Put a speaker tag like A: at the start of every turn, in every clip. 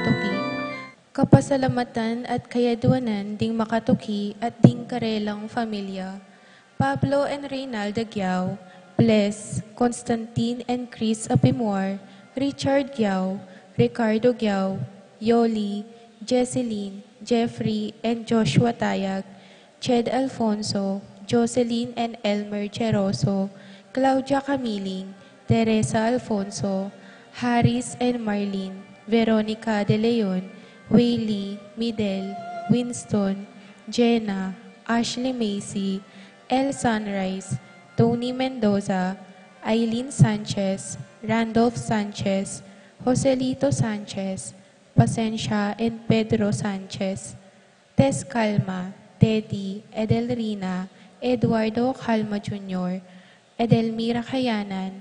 A: makatuki. Kapasalamatan at kayaduanan ding makatuki at ding karelang familia. Pablo and Reynaldo Giao, Bless, Constantine and Chris Apimor, Richard Giao, Ricardo Giao, Yoli, Jesseline, Jeffrey and Joshua Tayag, Ched Alfonso, Jocelyn and Elmer Cheroso, Claudia Camiling, Teresa Alfonso, Harris and Marlene, Veronica De Leon, Whaley, Midel, Winston, Jenna, Ashley Macy, El Sunrise, Tony Mendoza, Eileen Sanchez, Randolph Sanchez, Joselito Sanchez, Pasencia and Pedro Sanchez, Tess Calma, Teddy, Edelrina, Eduardo Calma Jr., Edelmira Kayanan,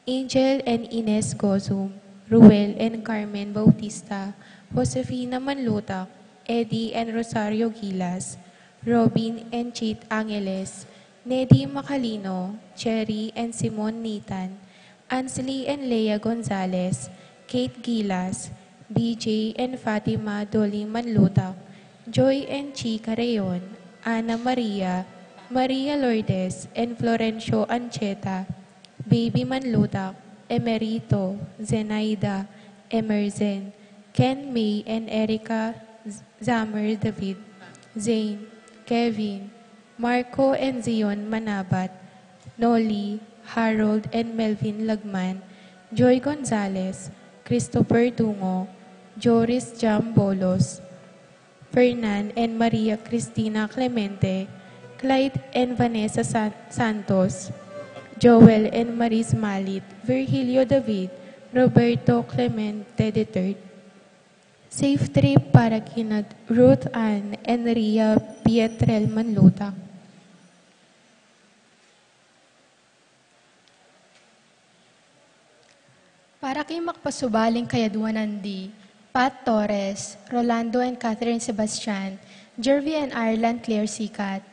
A: Angel and Ines Gozum, Ruel and Carmen Bautista, Josefina Manlutak, Eddie and Rosario Gilas, Robin and Chit Angeles, Neddy Macalino, Cherry and Simon Nitan, Ansley and Leia Gonzalez, Kate Gilas, BJ and Fatima Dolly Manlutak, Joy and Chica Rayon, Ana Maria, Maria Lourdes and Florencio Ancheta, Baby Manlutak, Emerito, Zenaida, Emerzen, Ken May and Erica Zamer David, Zane, Kevin, Marco and Zion Manabat, Noli, Harold and Melvin Lagman, Joy Gonzalez, Christopher Tungo, Joris Jam Bolos, Fernan and Maria Cristina Clemente, Clyde and Vanessa Santos, Joel and Maris Malit, Virgilio David, Roberto Clemente III. Safe trip para kina Ruth Ann and Ria Pietrel Manlutak.
B: Para kay makpasubaling kayaduanan di, Pat Torres, Rolando and Catherine Sebastian, Jervy and Ireland Claire Sikat,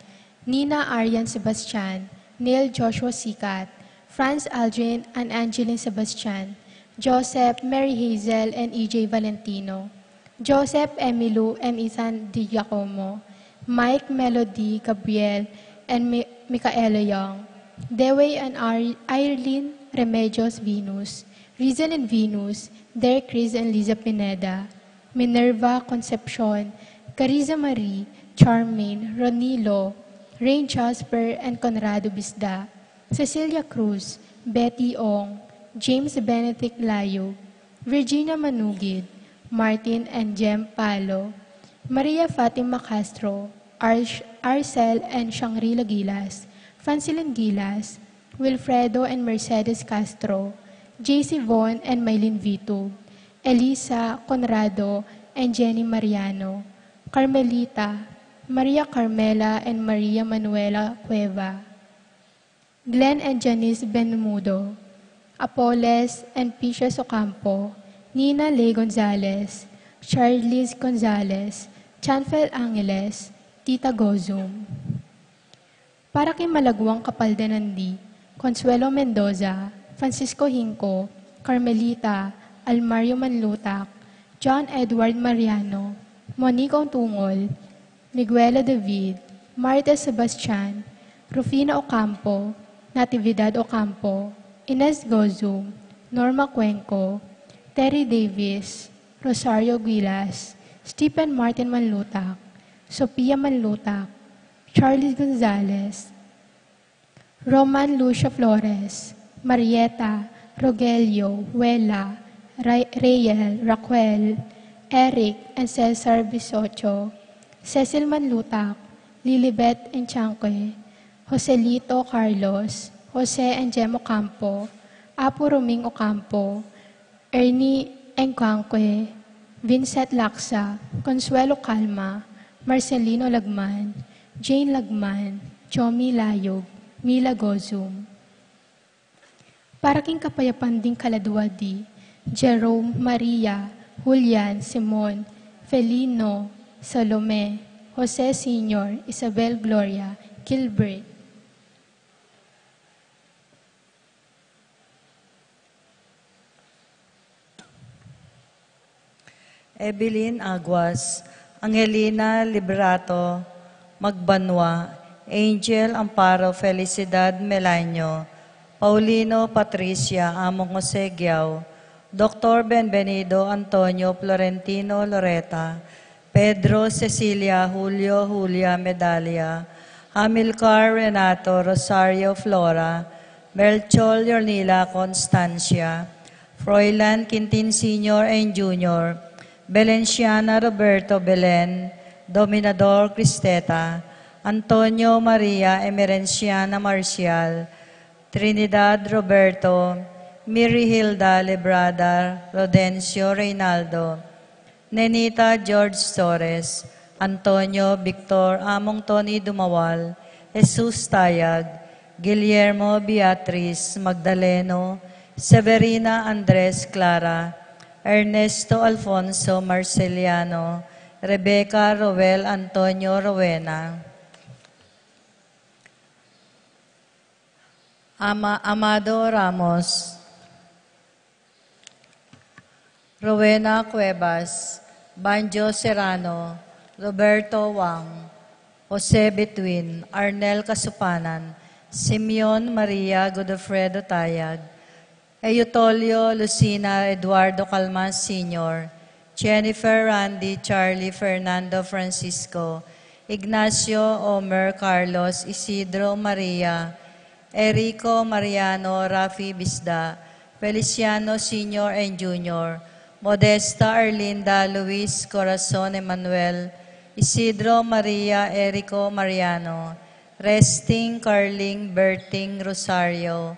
B: Nina Arian Sebastian, Neil Joshua Sikat, Franz Aldrin and Angeline Sebastian, Joseph, Mary Hazel and EJ Valentino, Joseph Emilu and Ethan Di Giacomo, Mike Melody Gabriel and Micaela Young, Dewey and Irene Remedios Venus, Rizal and Venus, Derek Chris and Liza Pineda, Minerva Concepcion, Cariza Marie, Charmaine, Ronilo, Rain Jasper and Conrado Bisda, Cecilia Cruz, Betty Ong, James Benedict Layo, Virginia Manugid, Martin and Jem Palo, Maria Fatima Castro, Arcel and Shangri-La Gilas, Francilin Gilas, Wilfredo and Mercedes Castro, JC Von and Maylin Vito, Elisa Conrado and Jenny Mariano, Carmelita, Maria Carmela and Maria Manuela Cueva, Glenn and Janice Benmudo, Apoles and Pisha Ocampo, Nina Ley Gonzalez, Charlize Gonzalez, Chanfel Angeles, Tita Gozum. Para kay Malagwang Kapaldanandi, Consuelo Mendoza, Francisco Hinco, Carmelita, Almario Manlutak, John Edward Mariano, Monique Ontungol, Miguela David, Marta Sebastian, Rufina Ocampo, Natividad Ocampo, Ines Gozum, Norma Cuenco, Terry Davis, Rosario Guilas, Stephen Martin Manlutak, Sophia Manlutak, Charlie Gonzalez, Roman Lucia Flores, Marieta, Rogelio, Wela, Rayel, Raquel, Eric, and Cesar Bisocho, Cecil Manlutak, Lilibet Enchanque, Joselito Carlos, Jose and Jem Ocampo, Apo Roming Ocampo, Ernie Encanque, Vincent Laksa, Consuelo Calma, Marcelino Lagman, Jane Lagman, Chomi Layog, Mila Gozum. Para king kapayapan ding kaladwadi, Jerome, Maria, Julian, Simon, Felino, Salome, Jose Sr., Isabel Gloria, Gilbert.
C: Evelyn Aguas, Angelina Liberato, Magbanwa, Angel Amparo Felicidad Melanio, Paulino Patricia Among Jose Giao, Dr. Benvenido Antonio Florentino Loreta, Pedro Cecilia Julio Julia Medalia, Hamilcar Renato Rosario Flora, Melchol Yornila Constancia, Froilan Quintin Sr. and Jr., Belenciana Roberto Belen, Dominador Cristeta, Antonio Maria Emerenciana Marcial, Trinidad Roberto, Miri Hilda Lebrada, Rodencio Reynaldo, Nenita George Torres, Antonio Victor Among Tony Dumawal, Jesus Tayag, Guillermo Beatriz Magdaleno, Severina Andres Clara, Ernesto Alfonso Marceliano, Rebecca Roel Antonio Rowena, Amado Ramos, Rowena Cuevas, Banjo Serrano, Roberto Wang, Jose Betwin, Arnel Kasupanan, Simeon Maria Godofredo Tayag, Eutolio Lucina Eduardo Calmas Sr., Jennifer Randy Charlie Fernando Francisco, Ignacio Omer Carlos Isidro Maria, Erico Mariano Rafi Bisda, Feliciano Sr. and Jr., Modesta Arlinda Luis Corazon Emanuel, Isidro Maria Erico Mariano, Resting Carling Berting Rosario,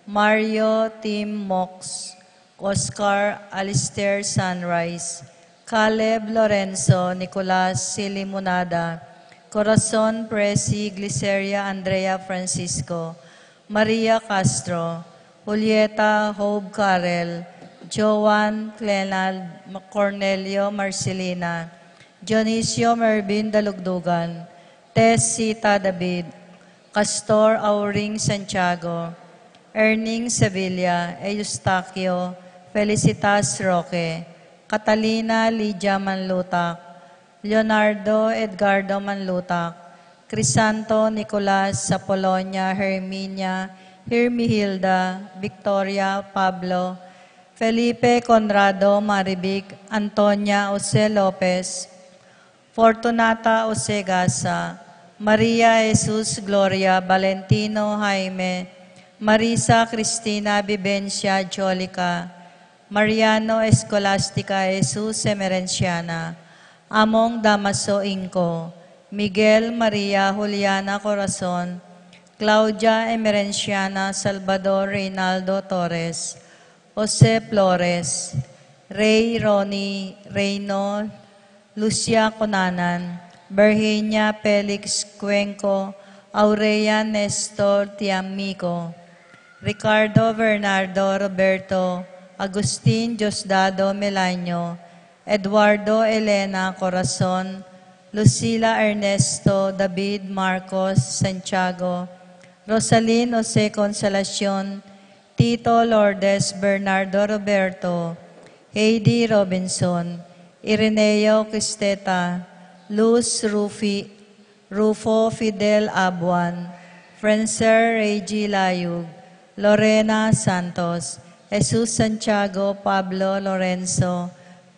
C: Mario Tim Mox, Oscar Alistair Sunrise, Caleb Lorenzo Nicolas Silimonada, Corazon Presi Gliceria Andrea Francisco, Maria Castro, Julieta Hope Carel, Joan Clenald Cornelio Marcelina, Dionisio Mervin Dalugdugan, Tess Sita David, Castor Auring Santiago, Erning Sevilla, Eustaquio, Felicitas Roque, Catalina Lydia Manlutak, Leonardo Edgardo Manlutak, Crisanto Nicolas Sapolonia Herminia, Hermihilda, Victoria Pablo, Felipe Conrado Maribic, Antonia Jose Lopez, Fortunata Jose Gasa, Maria Jesus Gloria Valentino Jaime, Marisa Cristina Vivencia Jolica, Mariano Escolastica Jesus Emerenciana, Among Damaso Inco, Miguel Maria Juliana Corazon, Claudia Emerenciana Salvador Reynaldo Torres, Jose Flores, Ray Ronnie Reyno, Lucia Conanan, Virginia Felix Cuenco, Aurea Nestor Tiamico, Ricardo Bernardo Roberto, Agustin Diosdado Melanio, Eduardo Elena Corazon, Lucila Ernesto David Marcos Santiago, Rosalyn Jose Consolacion, Tito Lourdes Bernardo Roberto, Heidi Robinson, Ireneo Cristeta, Luz Rufo Fidel Abuan, Francer Regi Layug, Lorena Santos, Jesus Santiago Pablo Lorenzo,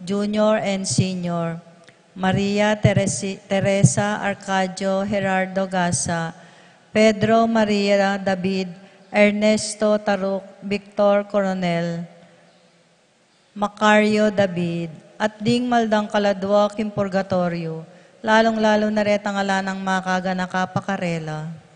C: Junior and Senior, Maria Teresa Arcadio Gerardo Gasa, Pedro Maria David, Ernesto Taruk, Victor Coronel, Macario David, at ding maldang kaladwa kim purgatorio, lalong-lalo na retang ala ng makaga nakapakarela.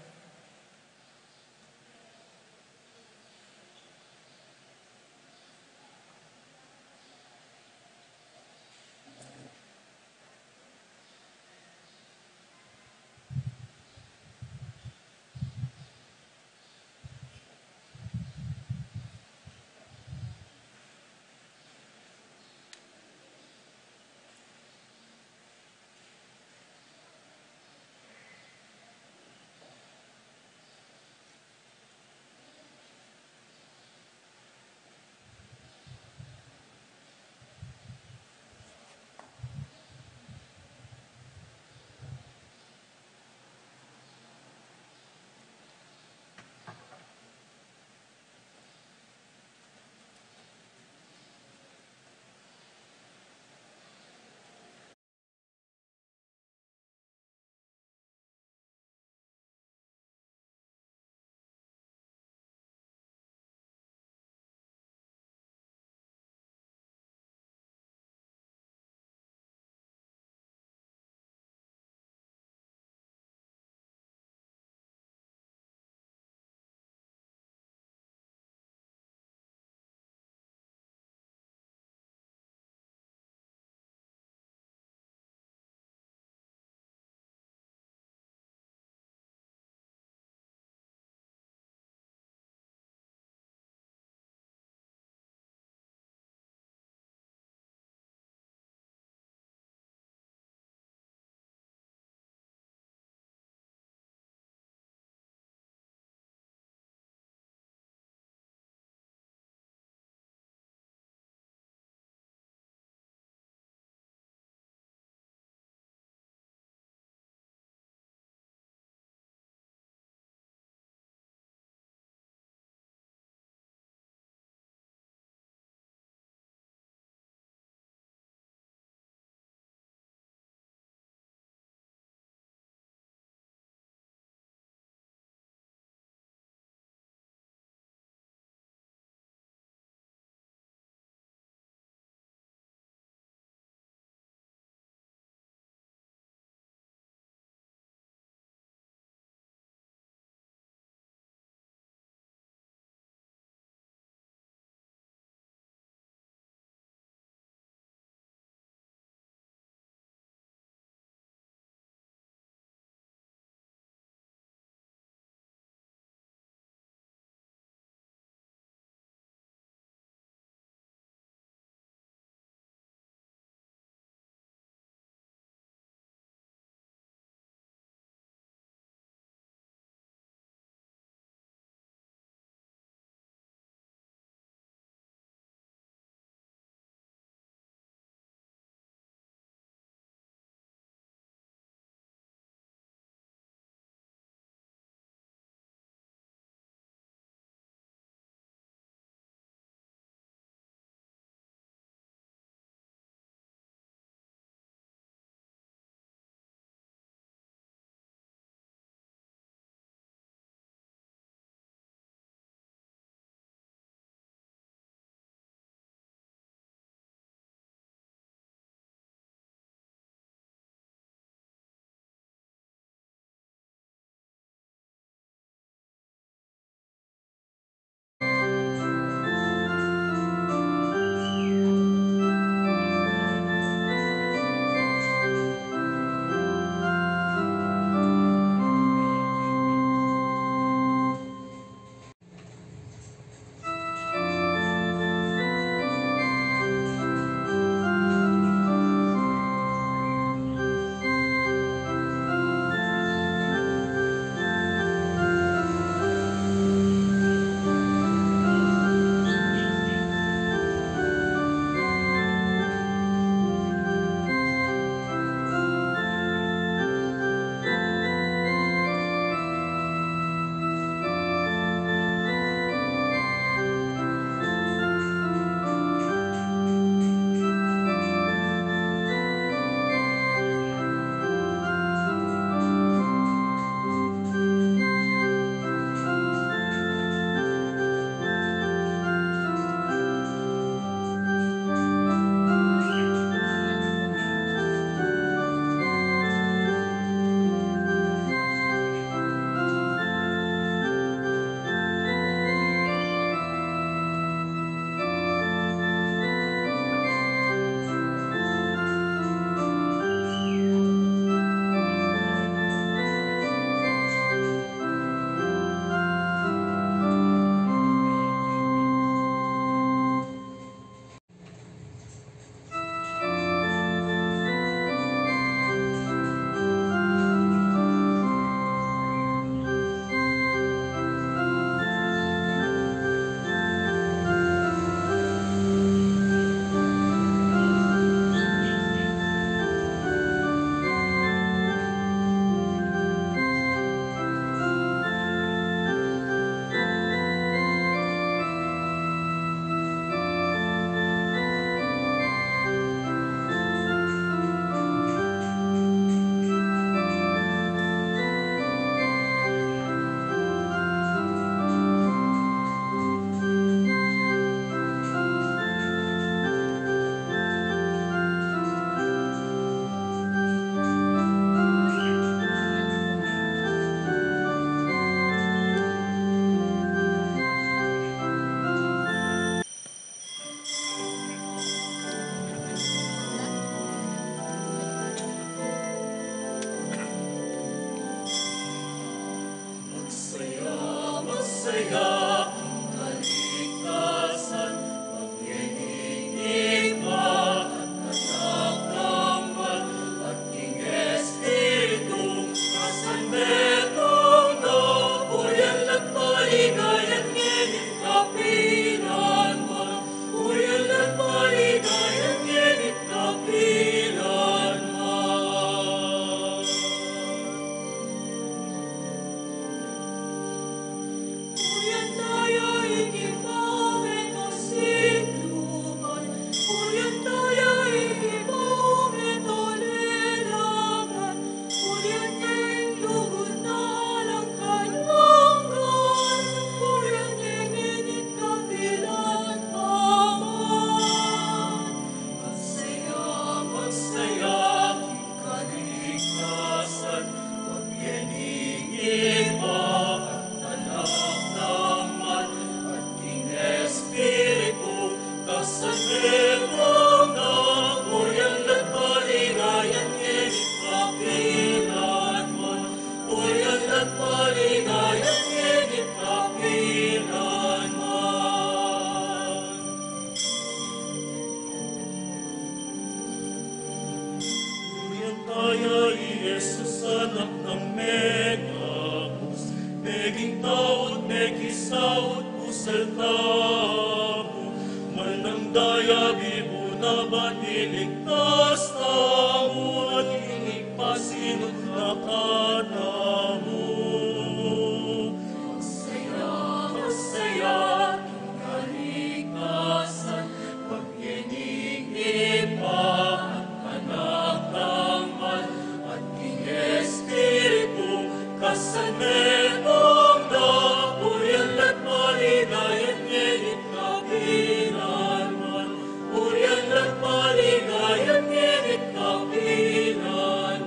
D: saltamo, manang ibu na ba't iligtas tamo, at hinipasinot na kanamo. Masaya, masaya, kaligtasan, pag-inig-ipa, at anak ng man, at king Espiritu, kasanetong na, urian at maligayan, ngenit kapilanman. Urian at maligayan, ngenit kapilanman.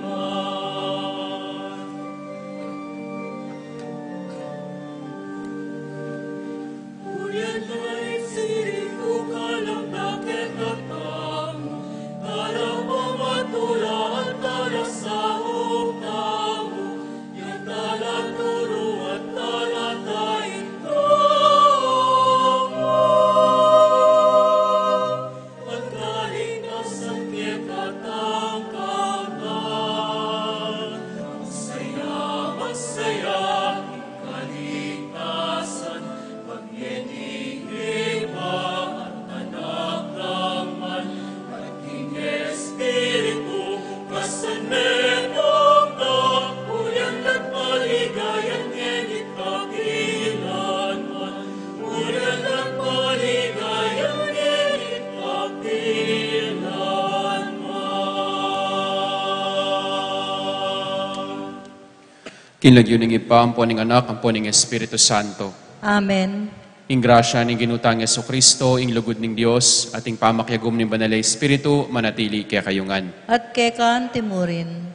D: Urian ay siriku kalang bakit at tamo, tara mamatula at tara sa tamo, yan tala turo at tala tayo tamo. At kaligtasan tiyak at ang kaman, masaya, masaya, kaligtasan, pag-inig-iba at anak ng man, at king Espiritu, kasanetong na, urian at maligayan, ngenit kapilanman. Urian at maligayan, ngenit kapilanman.
E: Kinlagyuning ipa, ang poning anak, ang poning Espiritu Santo.
C: Amen.
E: Ing grasya ning ginutang Yesu Kristo, ing lugod ning Dios, at ing pamakyagom ning Banal Espiritu, manatili kaya kayungan.
C: At kekaan timurin.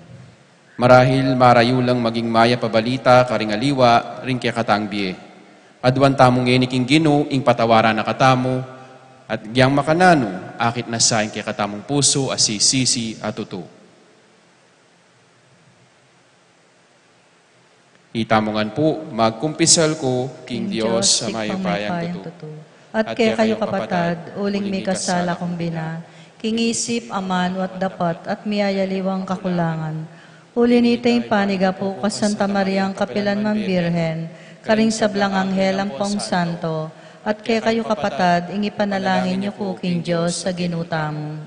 E: Marahil marayulang maging maya pabalita, karingaliwa, ring kaya katang biye. Adwan tamong king Gino, ing patawaran na katamo, at giyang makanano, akit na sa ing kaya katamong puso, asisisi at tutu. Itamongan po, magkumpisal ko, King Dios, sa mayupayang tutu.
C: At kaya kayo kapatad, uling may kasala kong bina, kingisip, aman, at dapat, at miyayaliwang kakulangan. Uli nitay paniga po ka Santa Mariang Kapilanman Birhen, karing sablang anghel ang pong santo, at kaya kayo kapatad, ingi panalangin niyo po King Diyos sa ginutamo.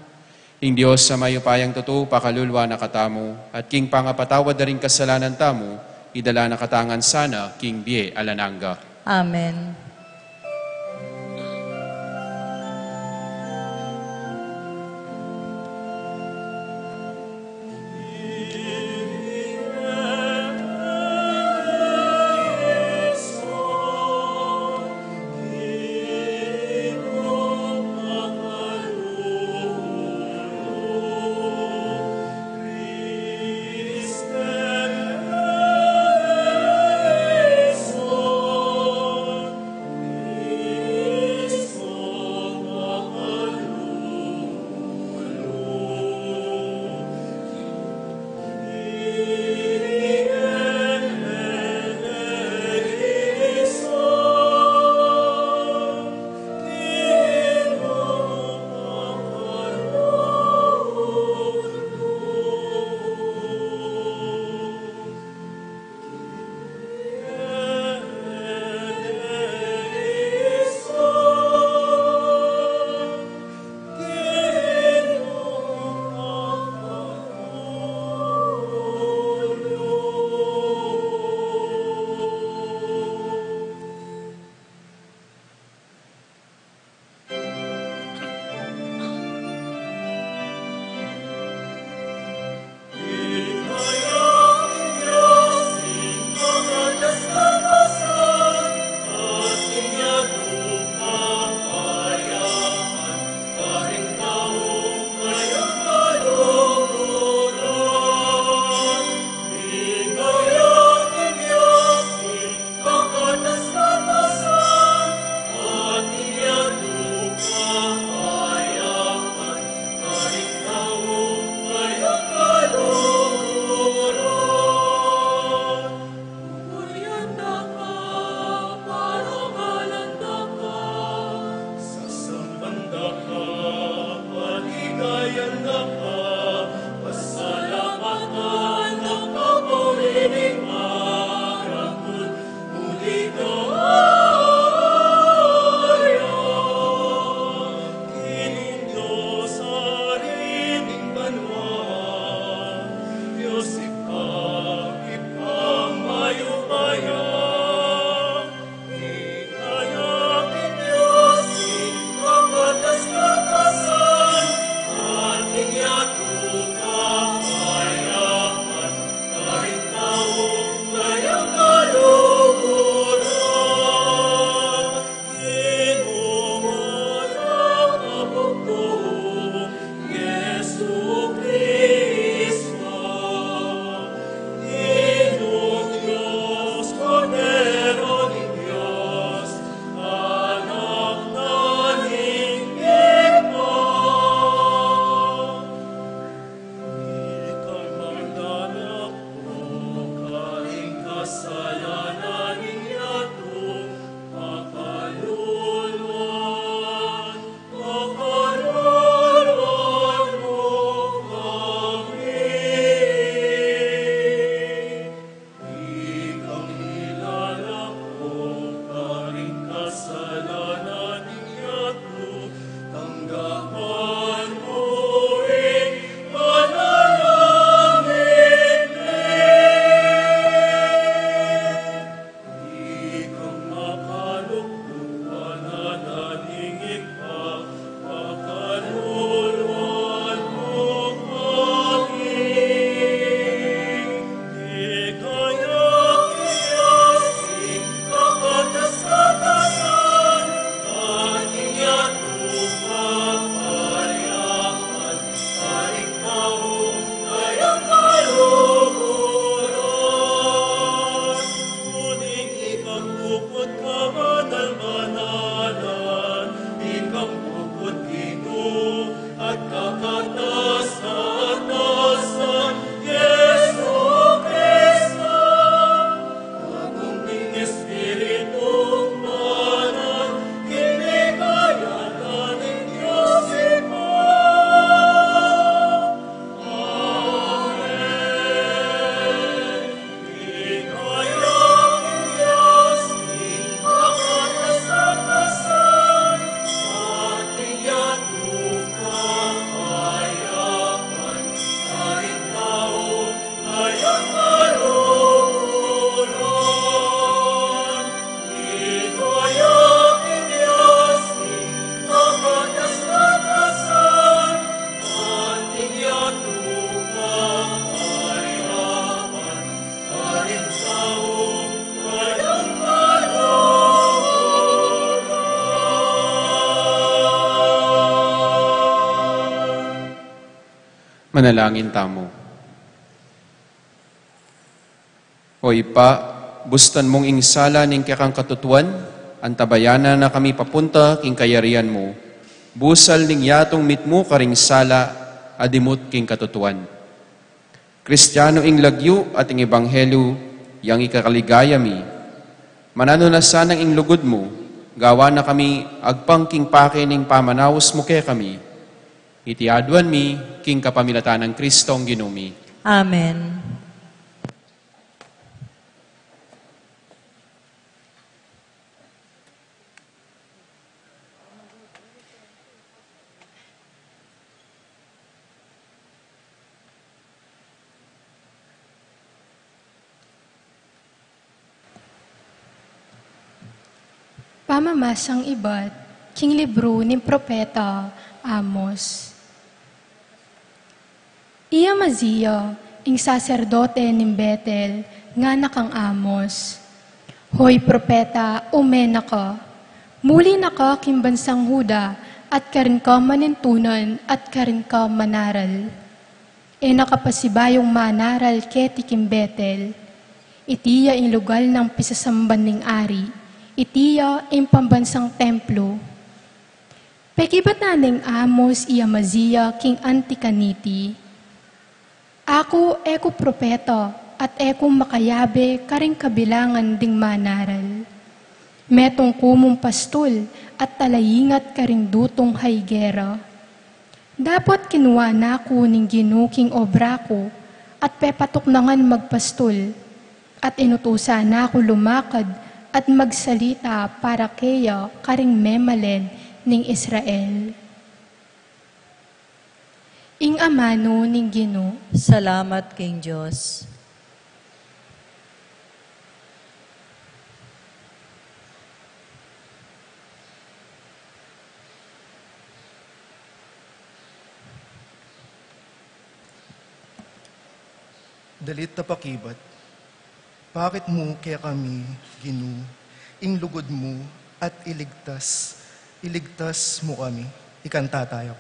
E: King Dios, sa mayupayang tutu, pakalulwa na katamo, at King pangapatawad na rin kasalanan tamo, idala na katangan sana, King Bie Alananga.
C: Amen.
E: Manalangin tamo. O Ipa, bustan mong ingsala ning kakang katutuan, antabayana na kami papunta king kayarian mo. Busal ning yatong mitmo karing sala, adimot king katutuan. Kristiyano ing lagyo at ing ebanghelyo, yang ikakaligaya mi. Manano na sanang ing lugod mo, gawa na kami agpang king pake ning pamanaos mo kaya kami. Itiaduan mi, king kapamilatan ng Kristong ginumi.
C: Amen.
B: Pamamasang iba't, king libro ni Propeta Amos. Iya Maziya, ing saserdote ni Betel, nga nakang Amos. Hoy propeta, umena ka. Muli na ka kimbansang Huda, at karin ka manintunan, at karin ka manaral. E nakapasibayong manaral keti kim Betel. Itiya ing lugal ng pisasamban ning ari. Itiya ing pambansang templo. Pekibat naning Amos iya Maziya king Antikaniti. Ako eko propeta at eko makayabe karing kabilangan ding manaral. Metong kumong pastol at talayingat karing dutong haygera. Dapat kinuha na ko ning ginuking obra ko at pepatok nangan magpastol at inutusan na ko lumakad at magsalita para kaya karing memalen ning Israel. Ing amano ning Ginoo.
C: Salamat King Diyos.
F: Dalit na pakibat, bakit mo kaya kami, Ginoo, ing lugod mo at iligtas mo kami, ikanta tayo.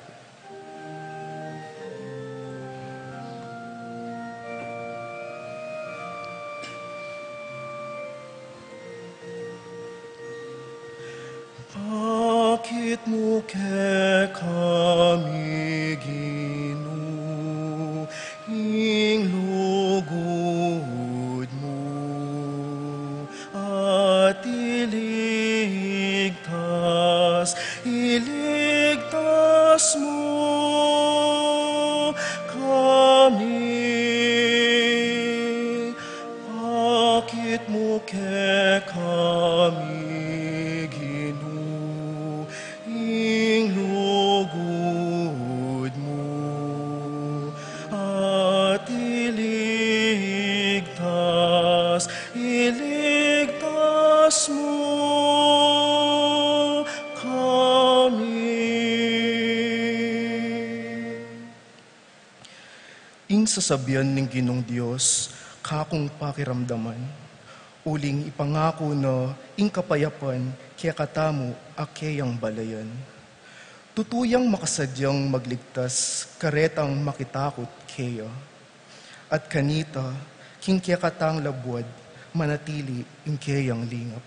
F: Bakit mo kaya kami, Ginoo, ing lugod mo at iligtas mo kami. Bakit mo kaya kami, Ginoo, ing lugod mo at iligtas mo kami. Ing sasabihan ng Ginong Diyos, kakong pakiramdaman, uling ipangako na ing kapayapan, kaya katamo akeyang balayan. Tutuyang makasadyang magligtas, karetang makitakot kaya. At kanita, king kaya katang labwad, manatili ing kayang lingap.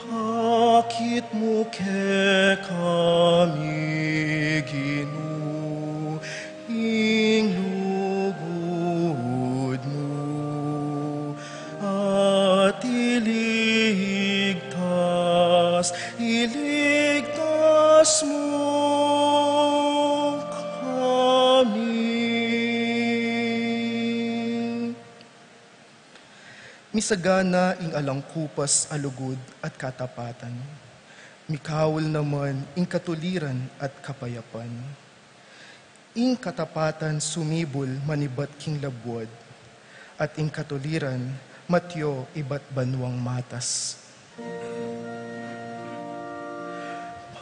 F: Bakit mo kaya kami, Ginoo, ing lugod mo at iligtas mo kami. Misagana ing alangkupas alugod at katapatan. Mikawal naman ing katuliran at kapayapan. Ing katapatan sumibol manibat king labwad, at ing katuliran matyo ibat banwang matas.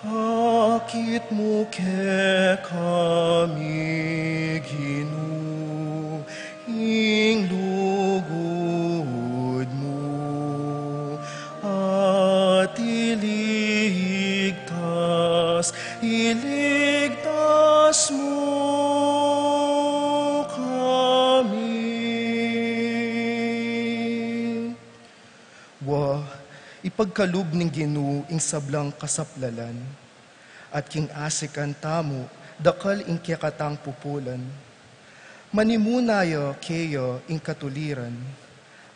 F: Bakit mo kaya kami, Ginoo, ing lugod mo at iligtas ipagkalub ning Ginoo ing sablang kasaplalan, at king asikan tamo, dakal ing kiyakatang pupulan. Manimunayo keyo ing katuliran,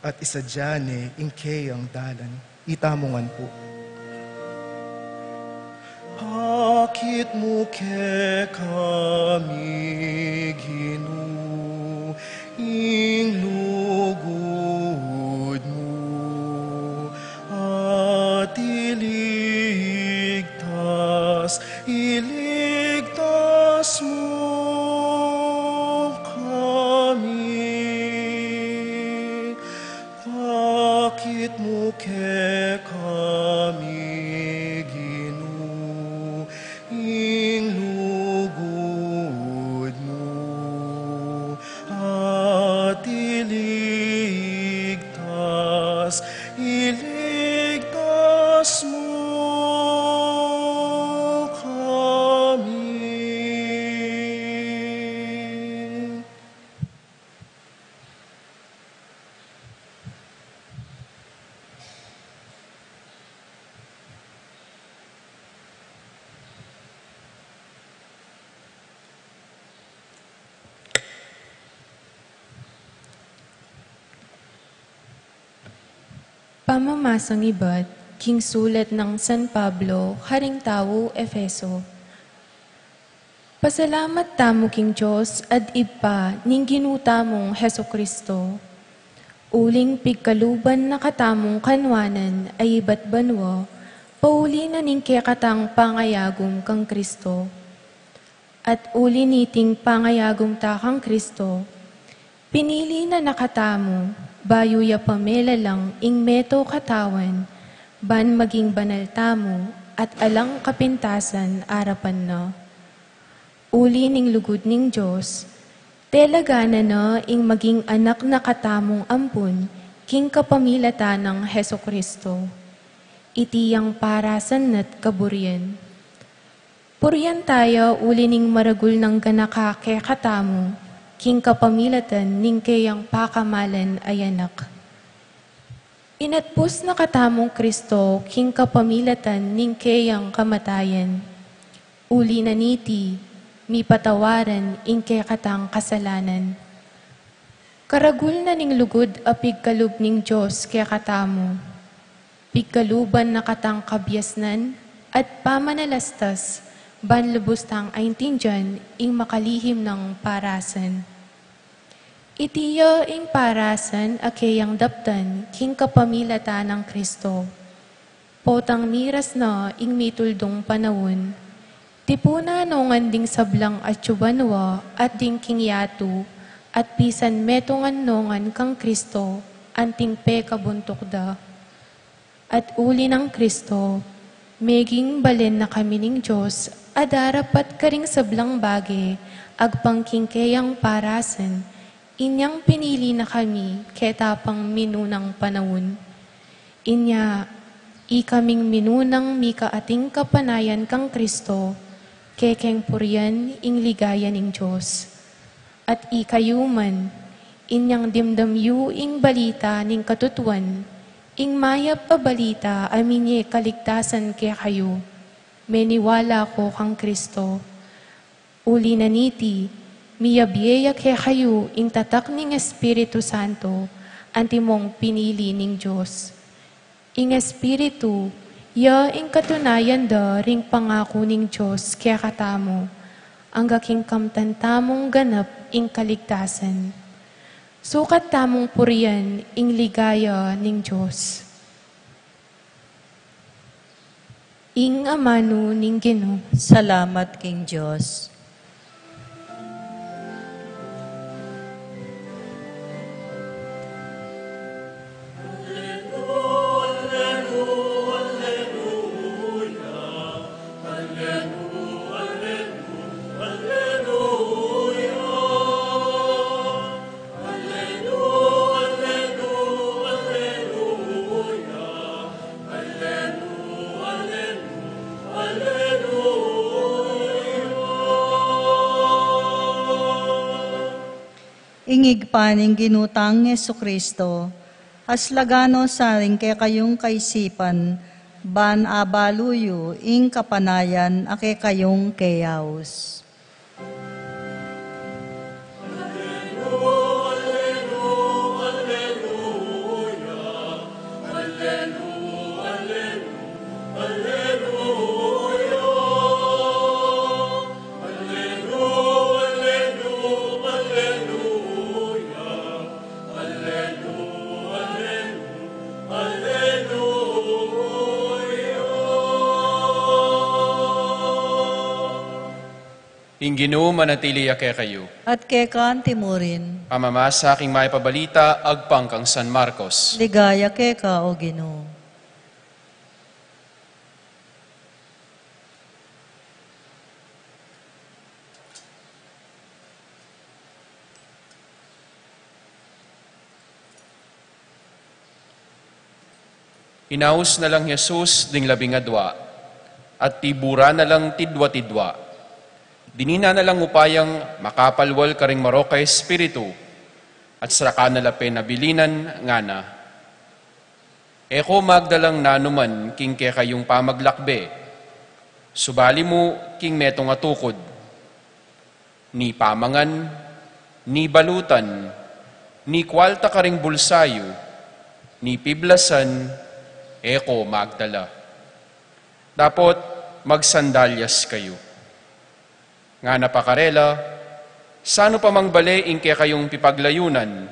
F: at isadyane ing keyang dalan. Itamongan po. Hakit mo ke kami, Ginoo, ing lugod mo, at iligtas mo kami. Bakit mo ke kami, Ginoo, ing lugod mo, at iligtas mo kami.
A: Pamamasang iba't, king sulat ng San Pablo, Haring Tao, Efeso. Pasalamat tamo king Diyos at ipa ning ginuta mong Heso Kristo. Uling pigkaluban na katamong kanwanan ay iba't banwa, pauli na ning kekatang pangayagong kang Kristo. At uli niting pangayagong ta kang Kristo, pinili na nakatamo, bayo ya pamela lang ing meto katawan, ban maging banal tamo, at alang kapintasan arapan na. Uli ning lugod ning Diyos, telagana na ing maging anak na katamong ampun, king kapamilata ng Heso Kristo. Itiyang parasan na't kaburian. Purian tayo uli ning maragul ng ganaka ke katamo, king kapamilatan ning kayang pakamalan ay anak. Inatpos na katamong Kristo, king kapamilatan ning kayang kamatayan. Uli na niti, mi patawaran ing kay katang kasalanan. Karagul na ning lugod a pigkalub ning Diyos kay katamo. Pigkaluban na katang kabyasnan at pamanalastas, ban lubos tang aintindihan ing makalihim ng parasan. Itiyo ing parasan akeyang daptan king kapamilata ng Kristo. Potang miras na ing mituldong panawon. Tipuna nongan ding sablang at tsubanwa at ding kingyatu at pisan metongan nongan kang Kristo anting pe kabuntok da. At uli ng Kristo, meging balen na kami ning Diyos, adarapat karing sablang bage, agpangking kayang parasan, inyang pinili na kami, ketapang minunang panahon. Inya, ikaming minunang mika ating kapanayan kang Kristo, kekeng purian ing ligaya ning Diyos. At ikayuman, inyang dimdamyu ing balita ning katutuan, ing mayap a balita aminye kaligtasan ke kayo, meniwala ko kang Kristo. Uli na niti, miyabyeya ke kayo ing tatak ning Espiritu Santo, antimong pinili ning Diyos. Ing Espiritu, ya ing katunayan da ring pangako ning Diyos ke katamo, ang gaking kamtantamong ganap ing kaligtasan. Sukat tamong purian ing ligaya ning Diyos. Ing amano ning Ginoo.
C: Salamat king Diyos. Ingig paning ginutang Yesu Kristo, Aslagano saring kay kayong kaisipan, ban abaluyo, ing kapanayan, ake kayong keyaos.
E: Ginoo manatili ake kayo.
C: At kekan timurin,
E: Pamamasa aking maipabalita, agpang kang San Marcos.
C: ligaya keka o Ginoo.
E: Hinaus na lang Jesus ding 12, at tibura na lang tidwa-tidwa. Dinina na lang upayang makapalwal karing marokay espiritu, at saka nalape na bilinan nga na. Eko magdalang nanuman king ke kayong pamaglakbe, subali mo king metong atukod, ni pamangan, ni balutan, ni kwalta karing bulsayo, ni piblasan, eko magdala. Dapat magsandalyas kayo. Nga napakarela, sano pa mangbale ingke kayong pipaglayunan,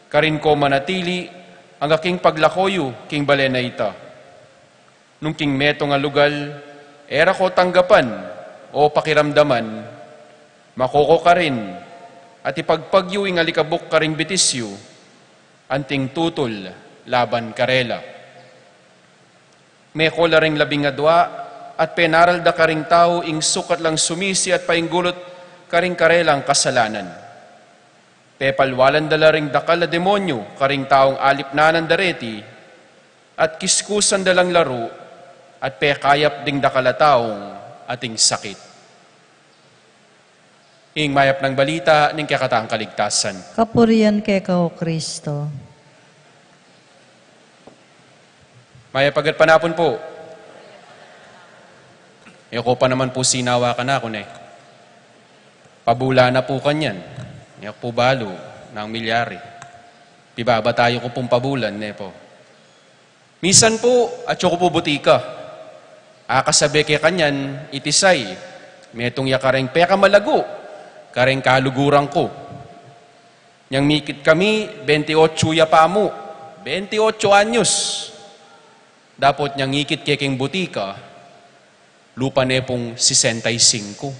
E: karin ko manatili ang aking paglakoyo king bale na ita. Nung king meto nga lugal, era ko tanggapan o pakiramdaman, makoko ka rin, at ipagpagyo ing alikabok karing bitisyo, anting tutol laban karela. May kola ring 12, at penaral da karing tao ing sukat lang sumisi at painggulot karing karelang kasalanan. Pepalwalan dala ring dakal na demonyo karing taong alip na ng dareti, at kiskusan dalang laro, at pekayap ding dakala taong ating sakit. Ing mayap ng balita ning kakataang kaligtasan.
C: Kapurian keka o Kristo.
E: Mayap agad panapon po. Eko pa naman po sinawa ka na ako Pabula na po kanyan. Eko po balo ng milyari. Pibaba tayo ko pong pabulan, po. Misan po, at ko po butika. Akasabi kay kanyan, itisay. Metong yakareng peka malago. Kareng kalugurang ko. Yang mikit kami, 28 ya pa mo. 28 anyos. Dapat niyang ngikit keking butika, lupa ne pong 65.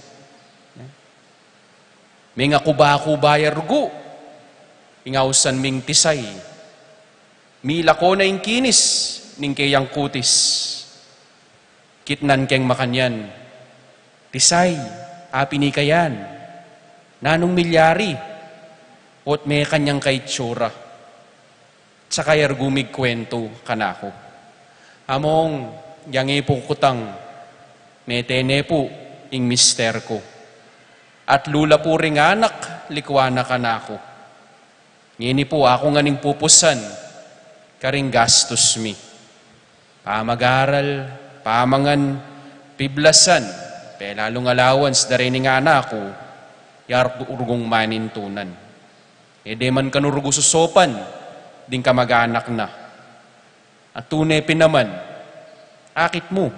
E: May nga kuba-kuba yargo, ingausan ming tisay. Mila ko na ing kinis, ning kayang kutis. Kitnan keng makanyan, tisay, api ni kayan, nanong milyari, ot may kanyang kay tsura. Tsaka yargumig kwento kanako. Among yang ipukutang metene po ing mister ko. At lula po ring anak, likwana ka na ako. Ngini po ako nga ning pupusan, karing gastos mi. Pamag-aral, pamangan, piblasan, pelalong allowance, darin nga anak ko, yarugong manintunan. E de man kanurugo susopan, ding kamag-anak na. At tunepin naman, akit mo,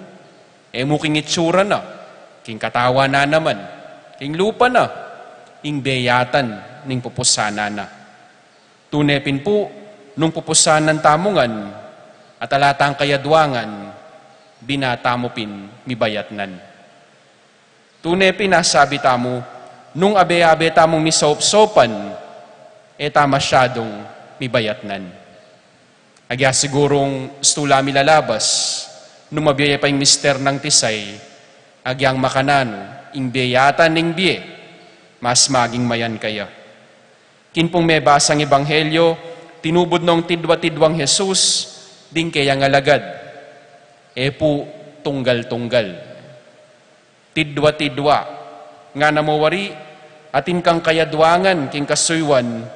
E: mo king itsura na, king katawa na naman, king lupa na, ing beyatan, ning pupusana na. Tunepin po, nung pupusanan tamungan, at alatang kayadwangan, binata mo pin, mibayatnan. Tunepin na sabi tamo, nung abe-abe tamong misop-sopan, eta masyadong mibayatnan. Agya sigurong stula milalabas, nung mabiyaya pa yung mister ng tisay, agyang makanano, ing biyatan ning biye, mas maging mayan kaya. Kinpong may basang ebanghelyo, tinubod nung tidwa-tidwang Jesus, ding kayang alagad, po tunggal-tunggal. Tidwa-tidwa, nga namawari, atin kang kayadwangan, king kasuywan,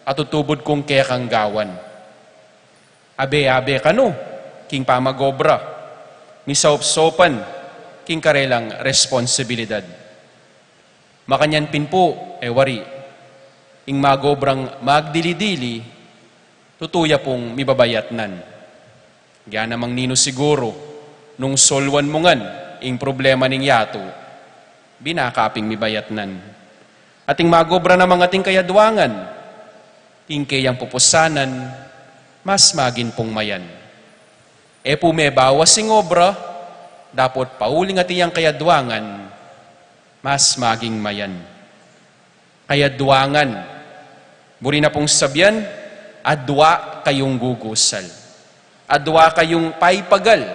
E: at tutubod kong kaya kang gawan. Abe-abe kano, king pamagobra. Misaop-sopan, king karelang responsibilidad. Makanyan pin po, wari, ing magobrang magdili-dili, tutuya pong mibabayatnan. Gaya namang nino siguro, nung solwan mo ngan, ing problema ning yato, binakaping mibayatnan. Ating magobra namang ating kayadwangan, ing kayang pupusanan, mas magin pong mayan. Pumebawas sing obra, dapat pauling atiyang kayadwangan, mas maging mayan. Kayadwangan, buri na pong sabyan, adwa kayong gugusal. Adwa kayong paipagal.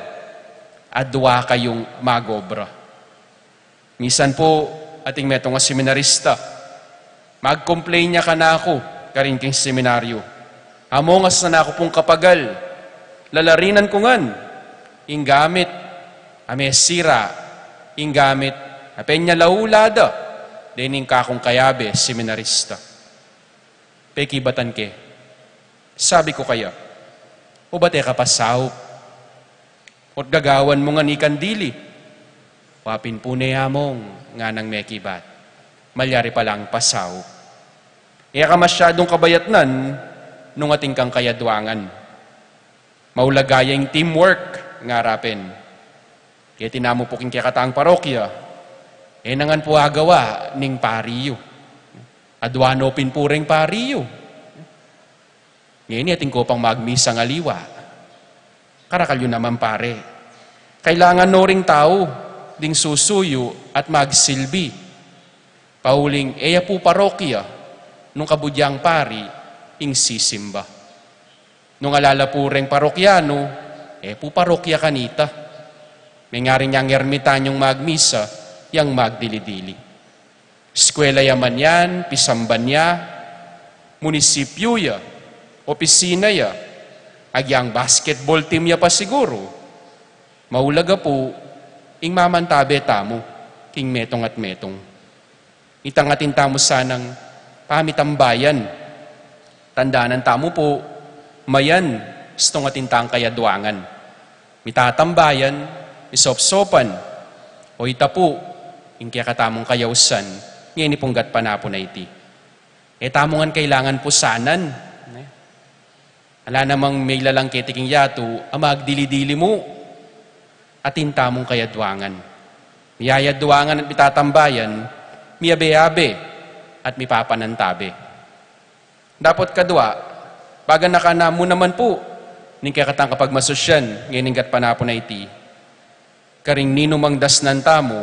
E: Adwa kayong magobra. Misan po, ating metong nga seminarista, mag-complain niya ka na ako, karin king seminaryo. Amongas na ako pong kapagal, lalarinan ko ngan, ing gamit, amesira, ing gamit, apenya laulada, dening kakong kayabe, seminarista. Pekibatan ke, sabi ko kaya, o bate ka pasaw, o't gagawan mo nga ni kandili, wapin po niya mong nga nang mekibat, malyari palang pasaw. Iya ka masyadong kabayatnan, nung ating kang kayadwangan. Maulagayang teamwork nga rapin. Kaya tinamo po king kataang parokya, nangan po agawa ning pariyo. Adwano pinpuring pariyo. Ngayon ating ko pang magmisa nga liwa. Karakalyo naman pare. Kailangan no ring tao ding susuyo at magsilbi. Pauling, po parokya nung kabudyang pari ing sisimba. Nung alala po ring parokyano, po parokya kanita. May nga rin niyang ermitanyong magmisa, yang magdili-dili. Eskwela yaman yan, pisamban niya, munisipyo ya, opisina ya, agyang basketball team ya pa siguro. Maulaga po, ing mamantabe tamo, king metong at metong. Itangatin tamo sanang pamitambayan. Tandaanan tamo po, mayan, istong atintang kayadwangan. Mitatambayan, isopsopan, o itapu, ing kaya katamong kayausan, ngayon ipunggat panapo na iti. Tamongan kailangan pusanan. Ala namang may lalang ketiking yato, magdili-dili mo, atin tamong kayadwangan. Miyayadwangan at mitatambayan, miyabe-abe, at mipapanantabe. Dapat kadwa, baga nakanamo naman po, ning kakatang kapag masosyan, ngayon gat panapo na iti, karing ninumang dasnan tamo,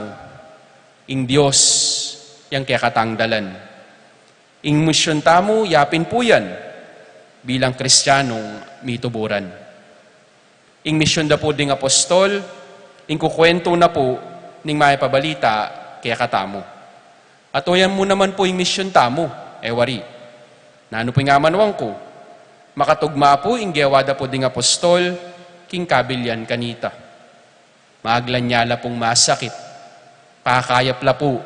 E: ing Diyos, yang kakatang dalan. Ing misyon tamo, yapin po yan, bilang Kristiyanong mituburan. Ing misyon da po ding apostol, ing kukwento na po, ning maipabalita, kaya katamo. At oyan mo naman po ing misyon tamo, wari. Nano po nga manwang ko, makatugma po ing gewada po ding apostol, king kabilyan kanita. Maaglanyala pong masakit, pakayapla po,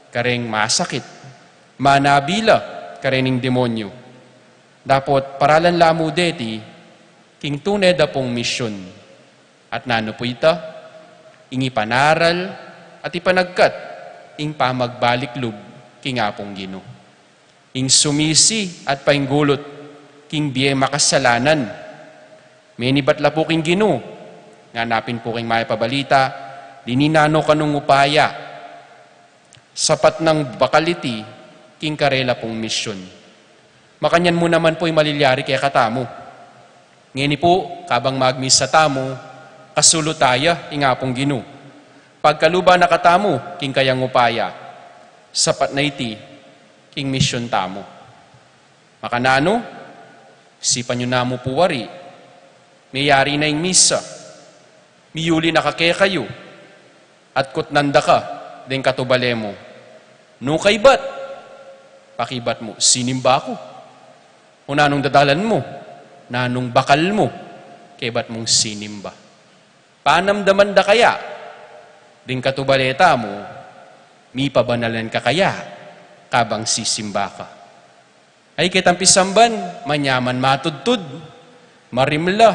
E: kareng masakit, manabila, karening demonyo. Dapat paralan lamo deti, king tuneda pong misyon. At nano po ita, ing ipanaral at ipanagkat, ing pamagbalik lub, king apong Ginoo. Ing sumisi at painggulot, king biye makasalanan. Menibatla po king Ginoo, nga napin po king maipabalita, dininano kanong upaya, sapat ng bakaliti, king karela pong misyon. Makanyan mo naman po malilyari kaya katamo. Ngayon po, kabang magmisa tamo, kasulutaya, ing apong Ginoo. Pagkaluba nakatamo, king kayang upaya, sapat na iti, king mission tamo. Makanano, sipan nyo na mo puwari, mayari na yung misa, miyuli na kake kayo, at kutnanda ka, din katubale mo, nukay bat, pakibat mo, sinimba ko, o nanong dadalan mo, nanong bakal mo, kay bat mong sinimba. Panamdaman da kaya, din katubaleta mo, mi pabanalan ka kaya, kabang sisimba ka. Ay kitang pisamban, manyaman matudtud, marimla,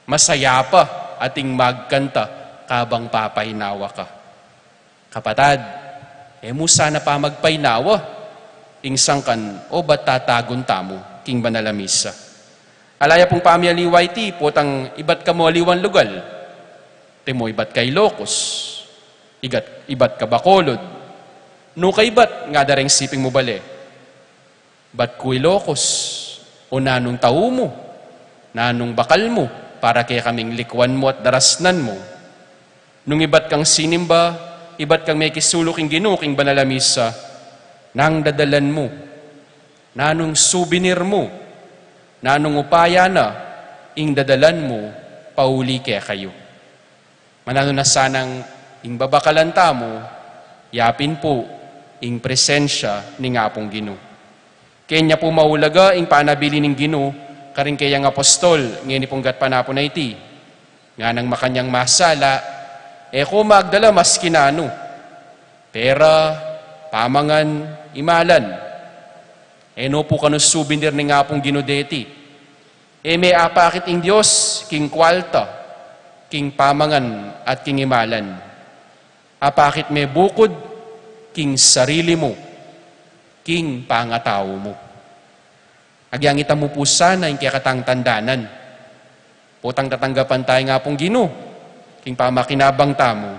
E: masaya pa ating magkanta kabang papahinawa ka. Kapatad, mo sana pa magpainawa, insangkan o ba't tatagon tamo, king banalamisa. Alaya pong pamialiway ti, potang ibat ka mo aliwan lugal, timo ibat kay Ilocos, ibat ka Bacolod, no kay ibat, nga dareng siping mo bale, bat ku Ilocos, o nanong tao mo, nanong bakal mo, para kaya kaming likwan mo at darasnan mo. Nung ibat kang sinimba, ibat kang may kisuluking ginuking banalamisa, nang dadalan mo, nanong souvenir mo, nanong upaya na, ing dadalan mo, pauli kaya kayo. Manano na sanang ing babakalanta mo, yapin po, ing presensya ni nga pong Ginoo. Kanya po maulaga, ing panabili ng Ginoo, karing kayang apostol, ngayon pong gatpanapo na iti, nga nang makanyang masala, ko magdala mas kinano, pera, pamangan, imalan, no po kanus souvenir ni nga pong ginudeti, may apakit ing Diyos, king kwalta, king pamangan, at king imalan, apakit may bukod, king sarili mo, king pangatao mo. Agyang ita mo po sana yung kaya tandanan. Putang tatanggapan tayo nga pong Ginoo, king pamakinabang tamo.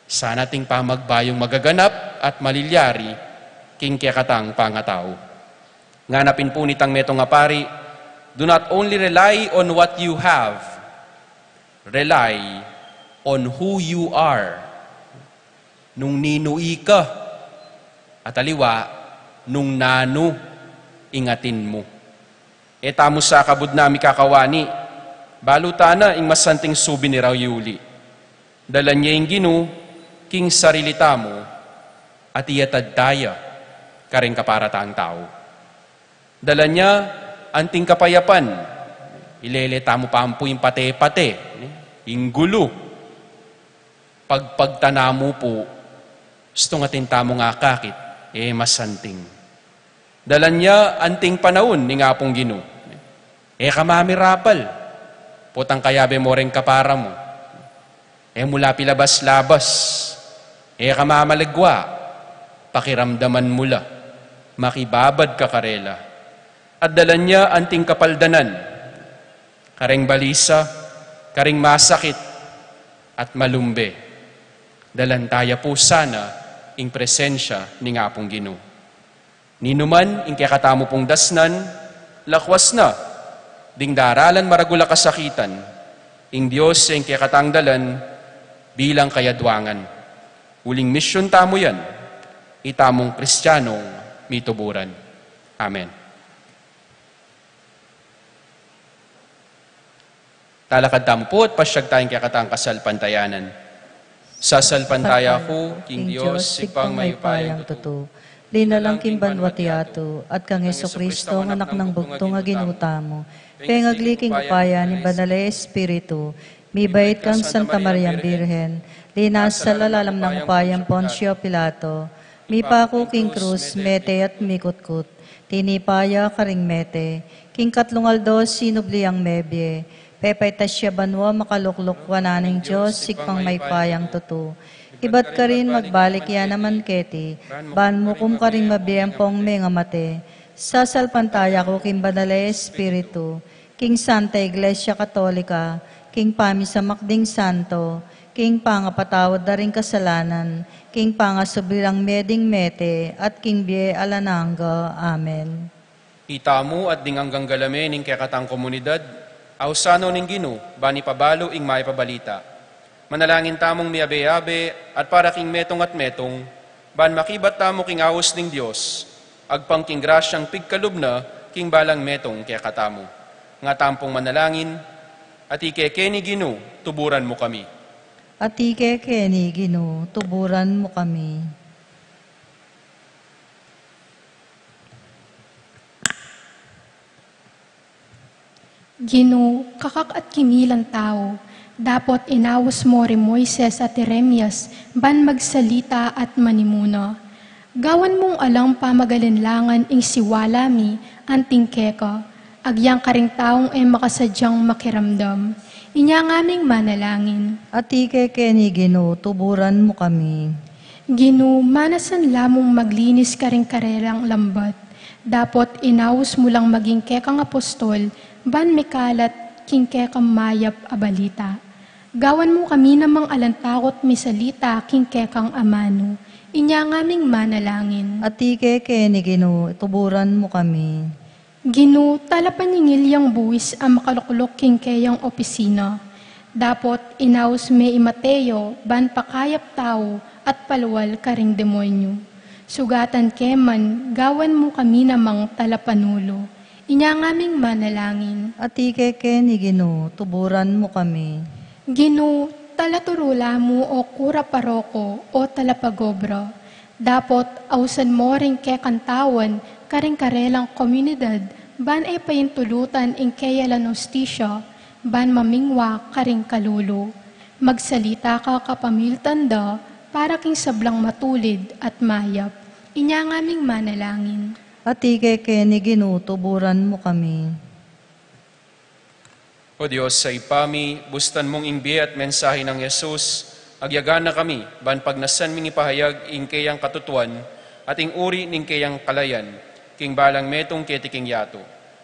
E: Sana ting pamagbayong magaganap at malilyari, king kaya pangatao. Nganapin po nitang metong nga pari, do not only rely on what you have, rely on who you are. Nung ninui ka, at aliwa, nung nano, ingatin mo. Tamo sa kabud nami kakawani, balutana ing masanting souvenir raw yuli. Dalan niya ing Ginoo, king sarilita mo, at iyatad daya, karing kaparataang tao. Dalan niya, anting kapayapan, ileleta mo pampo yung pate-pate, ing gulo. Pagpagtana mo po, gusto nga tintamo nga kakit, masanting. Dalan niya anting panahon ni nga pong Ginoo. Kamamirapal, potang kayabe mo rin kapara mo. Mula pilabas-labas, kamamalagwa, pakiramdaman mula, makibabad ka karela. At dalan niya anting kapaldanan, karing balisa, karing masakit, at malumbe. Dalan taya po sana ing presensya ni nga pong Ginoo. Ninuman, ing kakatamo pong dasnan, lakwas na, ding daralan maragula kasakitan, ing Diyos ing kakatangdalan, bilang kayadwangan. Uling misyon tamo yan, itamong Kristiyanong mituburan. Amen. Talakad tamo po at pasyag tayong kakatang kasalpantayanan. Sasalpantaya ko, King Diyos, sipang mayupayang totoo. Linalang kimbanwati ato, at kang Jesucristo, ang anak ng bugto nga ginuta mo. Kaya ngagliking upaya ni Banal Espiritu, mibait kang Santa Maria Birhen, linas sa lalalam ng upayang Poncio Pilato, mipako king krus, mete at mikutkut, tinipaya karing mete, king katlungaldos sinubliang mebye, pepay tasya banwa makalukluk wananing Diyos, sikpang may payang tutu. Ibat ka rin magbalik yan naman keti, ban mo kum ka rin mabiyempong mga mate. Sasalpantaya ko king Banal Espiritu, king Santa Iglesia Katolika, king pami sa makding santo, king pangapatawad na rin kasalanan, king pangasubilang meding mete, at king bie alananga. Amen. Itamu at dinganggang galame ning kakatang komunidad, ausano ning Ginoo, bani pabalo ing may pabalita. Manalangin tamong miabe-abe at para king metong at metong, ban makibat tamo king awas ning Diyos, agpang king grasyang pigkalubna, king balang metong kaya katamo. Nga tampong manalangin, at ikeke ni Ginoo, tuburan mo kami.
C: At ikeke ni Ginoo, tuburan mo kami.
B: Ginoo, kakak at kimilang tao, dapat inawas mo rin Moises at Jeremias, ban magsalita at manimuna. Gawan mong alang pamagalinlangan ing siwalami, anting keka, Agyang karing taong ay makasadyang makiramdam. Inya ngaming manalangin.
C: At ikekeni Ginoo, tuburan mo kami.
B: Ginu, manasan lamong maglinis karing karerang lambat. Dapot inaus mo lang maging kekang apostol, ban mikalat king kekang mayap abalita. Gawan mo kami namang alantakot misalita king kekang amano. Inya ngaming manalangin.
C: At ikekeni Ginoo, tuburan mo kami.
B: Ginu, talapaningil yang buwis ang makaluklok king kayang opisina. Dapot inaus me imateo, ban pakayap tao, at palwal karing demonyo. Sugatan keman, gawan mo kami namang talapanulo. Inya ngaming manalangin.
C: At ikekeni Ginoo, tuburan mo kami.
B: Ginu, talaturula mo o kura paroko o talapagobra. Dapot ausan mo rin kekantawan karing karelang komunidad, ban ay payintulutan ing kayalan hostisya, ban mamingwa karing kalulo. Magsalita ka kapamiltanda, para king sablang matulid at mayap. Inya ngaming manalangin.
C: At ikekeni Ginoo, tuburan mo kami.
E: O Diyos, sa ipami, bustan mong imbi at mensahe ng Yesus, agyagan na kami, ban pagnasan ming ipahayag ing kayang katutuan, at ing uri ning kayang kalayan, king balang metong ketiking yato.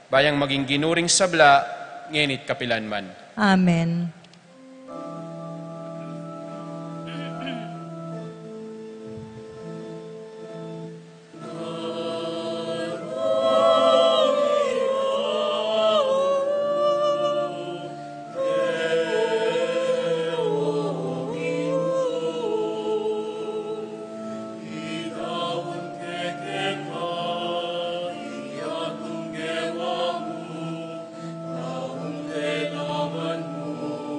E: Bayang maging ginuring sabla, ngenit kapilanman.
C: Amen.
D: Naman mo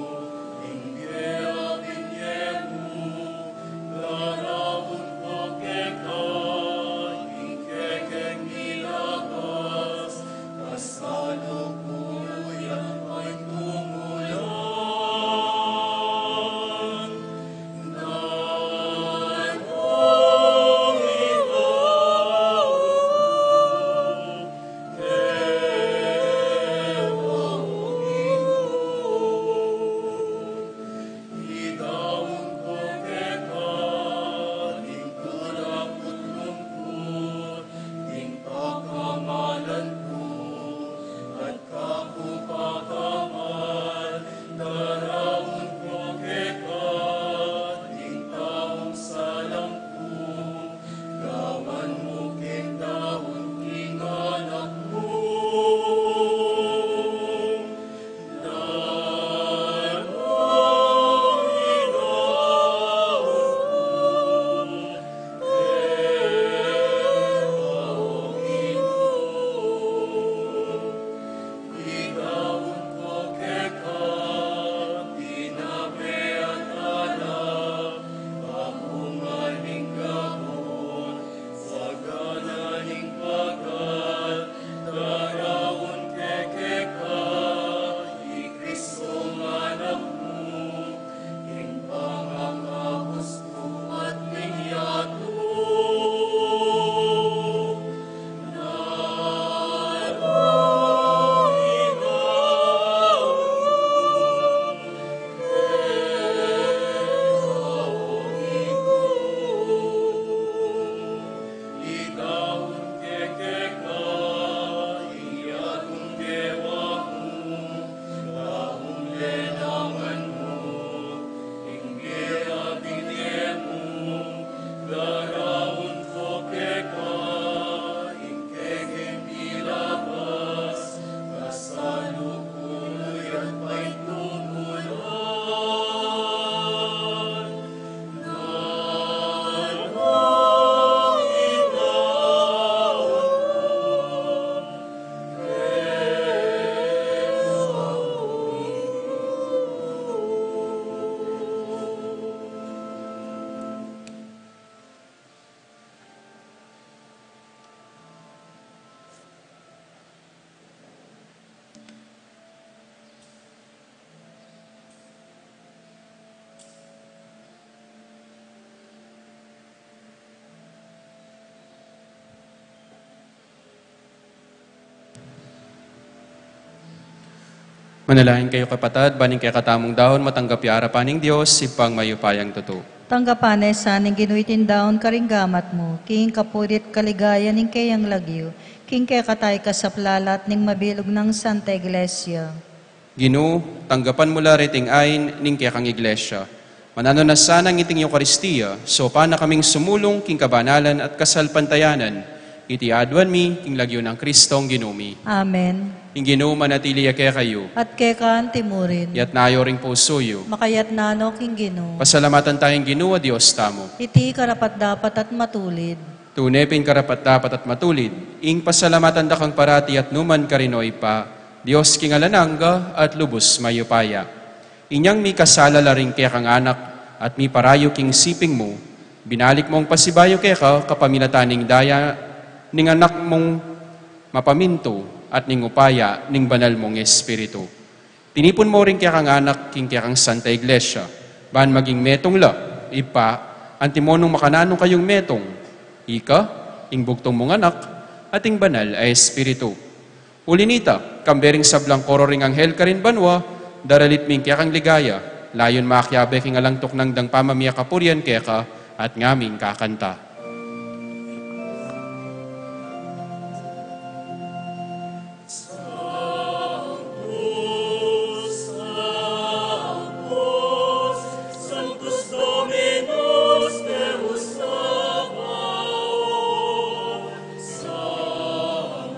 E: Manalangin kayo kapatad, baning kay katamong dahon, matanggap harapan ng Diyos, ipang mayupayang totoo.
C: Tanggapanay sa ning ginuitin daon karinggamat mo, king kapurit kaligaya ning kayang lagyo, king kay katay ka sa plalat ning mabilog ng Santa Iglesia.
E: Ginoo, tanggapan mula riting ayin ning kay kang iglesia. Manano na sana ng iting Eukaristiya, so pa na kaming sumulong king kabanalan at kasalpantayanan, iti adwan mi king lagyo ng Kristong ginumi.
C: Amen.
E: Ing Ginoo manatili kaya kayo,
C: At kay kaan timurin,
E: yat nayo ring pusoyo.
C: makayat nano king Ginoo.
E: Pasalamatan tayong Ginoo, Diyos tamo.
C: Iti karapat dapat at matulid.
E: Tunepin karapat dapat at matulid, ing pasalamatan da kang parati at numan karinoy pa, Diyos king alanangga at lubos mayupaya. Inyang mi kasala ring kaya kang anak, at mi parayo king siping mo, binalik mong pasibayo kaya ka kapamilataning daya, ning anak mong mapaminto, at ning upaya, ning banal mong espiritu. Tinipon mo rin kaya kang anak, king kaya kang Santa Iglesia, ban maging metong la, ipa, antimonong makananong kayong metong, ika, ing bugtong mong anak, at ing banal ay espiritu. Ulinita, kambering sablang koro ring anghel ka rin banwa, daralit ming kaya kang ligaya, layon makakyabe king alangtok ng dang pamamiya kapuryan kaya ka, at ngaming kakanta.
D: Sanctus Dominus Deus Sabaoth, Sanctus,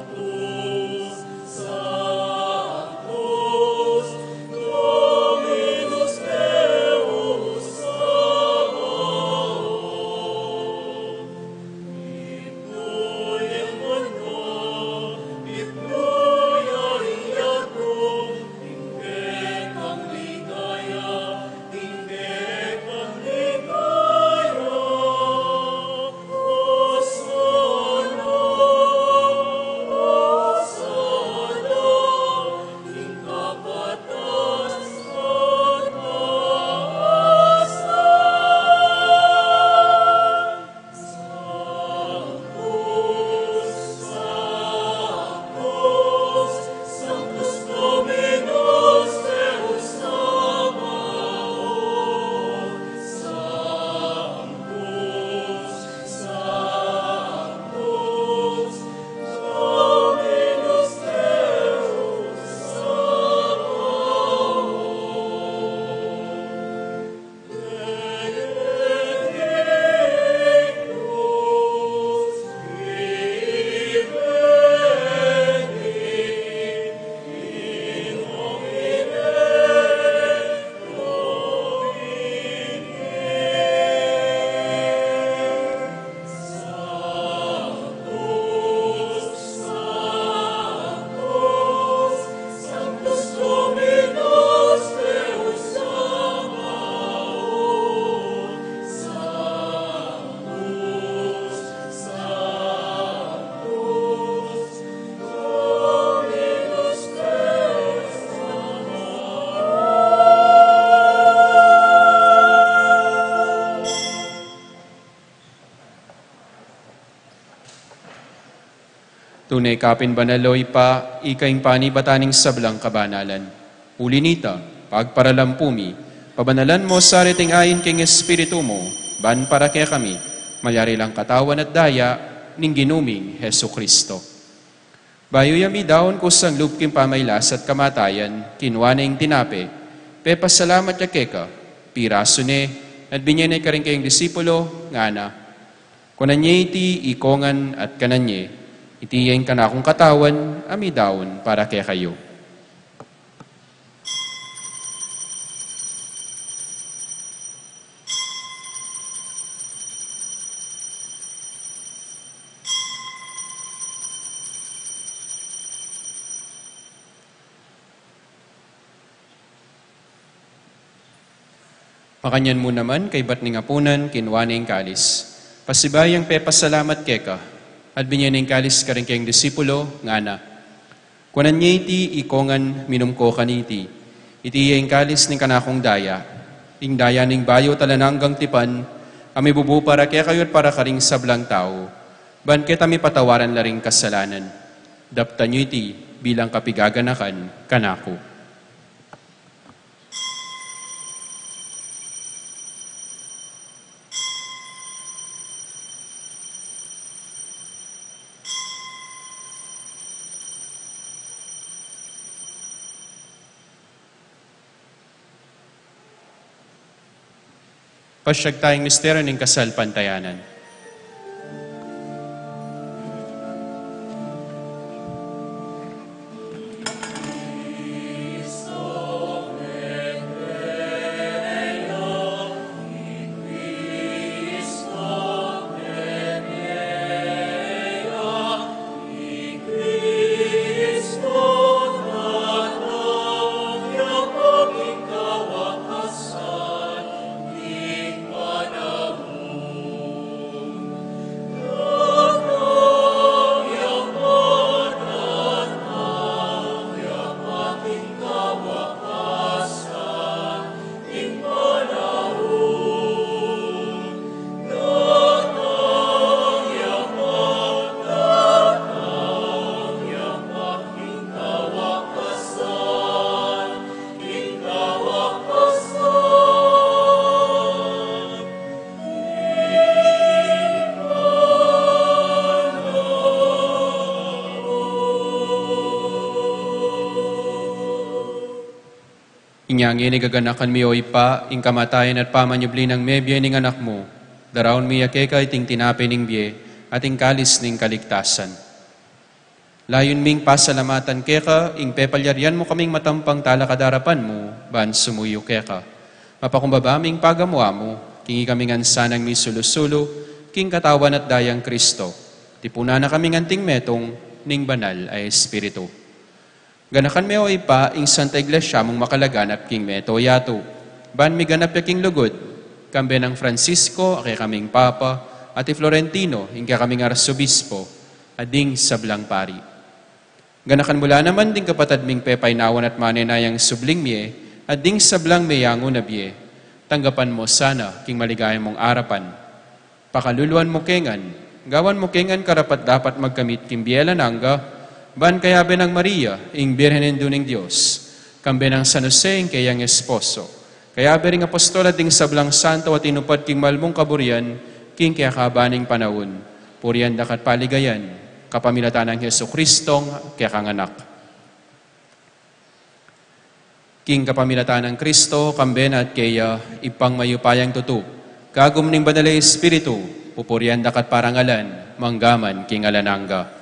D: Sanctus, Dominus Deus Sabaoth. Ipnuya mano, ipnuya iyato, ingke kang ligaya, ingke kang ligaya. Hosanna, Hosanna, ing kapatas at taasan. Sanctus, Sanctus Dominus Deus Sabaoth, Sanctus, Sanctus, Dominus Deus Sanctus Dominus Deus Sabaoth, Sanctus, Sanctus, Dominus Deus Sabaoth.
E: Tunay kapin banaloy pa, ikaing panibataning sablang kabanalan. Ulinita, pagparalampumi, pabanalan mo sa riting ayin king espiritu mo, ban para kaya kami, mayari lang katawan at daya, ning ginuming Heso Kristo. Bayo yami daon ko sang lup kim pamaylas at kamatayan, kinwaning tinape, pepasalamat ya keka, piraso ne, at binyanay ka rin kayong disipulo, ngana. Kunanye iti ikongan at kananye, itiyen ka na akong katawan, ami daon para kaya kayo. Makanyan mo naman kay ba't ning apunan, kinwaning kalis. Pasibayang pepasalamat keka, at binyaning kalis ka rin kayong disipulo, ngana. Kunan niya iti ikongan minumko kaniti, iti yung kalis ning kanakong daya, ing daya ning bayo talananggang tipan, kami bubu para kaya kayo para karing sablang tao, ban kita mi patawaran laring kasalanan. Dapta niyo iti bilang kapigaganakan kanako. Pasyag tayong misteryo ng kasal pantayanan. Inyang inigaganakan mi o ipa, ing kamatayan at pamanyubli ng mebye ning anak mo, daraon mi yakeka iting tinape ning bie, at ing kalis ning kaligtasan. Layon ming pasalamatan keka, ing pepalyaryan mo kaming matampang talakadarapan mo, ban sumuyo keka. Mapakumbabaming pagamwa mo, kingi kaming ansanang mi sulusulo, king katawan at dayang Kristo. Tipuna na kaming anting metong, ning banal ay Espiritu. Ganakan mi o ipa, ing Santa Iglesia mong makalaganap king meto yato. Ban mi ganap yaking lugod, kambe ng Francisco, ake kaming Papa, at Florentino, ing kaming Arsobispo, ading sablang pari. Ganakan mula naman ding kapatad ming pepay nawan at manenayang subling miye, ading sablang meyango na biye. Tanggapan mo sana, king maligayang mong arapan. Pakaluluan mo kengan, gawan mo kengan karapat dapat magkamit king biela nangga, ban kaya benang Maria, ing Birhenin duning Diyos, kambe ng San Jose, ing kayang esposo, kaya bering apostola ding sablang santo at inupad king malmong kaburian, king kaya kabaning panahon, purian dakat paligayan, kapamilatan ng Heso Kristong kaya kanganak. King kapamilatan ng Kristo, kambe na at kaya ipang mayupayang tutu, kagum ning banalay Espiritu, pupurian dakat parangalan, manggaman king alananga.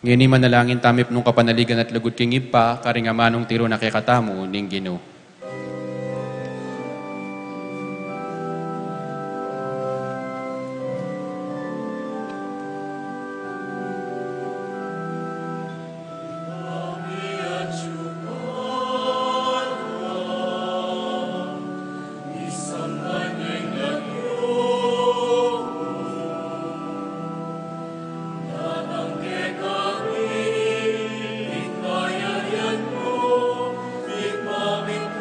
E: Ngini manalangin tamip nung kapanaligan at lugod king ipa, karingamanong tiro na kekatamo ning Ginoo.
D: Ikmamin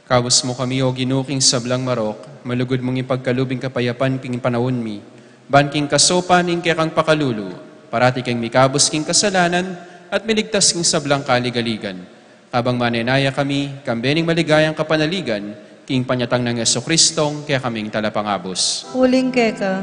E: Kawas mo kami o ginuking sablang marok, malugod mong ipagkalubing kapayapan ping panahon mi. Ban king kasopan ing kaya kang pakalulu, parati kang mikabos king kasalanan, at miligtas king sablang kaligaligan. Habang manenaya kami, kambening maligayang kapanaligan, king panyatang ng Yeso-Kristong, kaya kaming talapangabos.
C: Uling keka.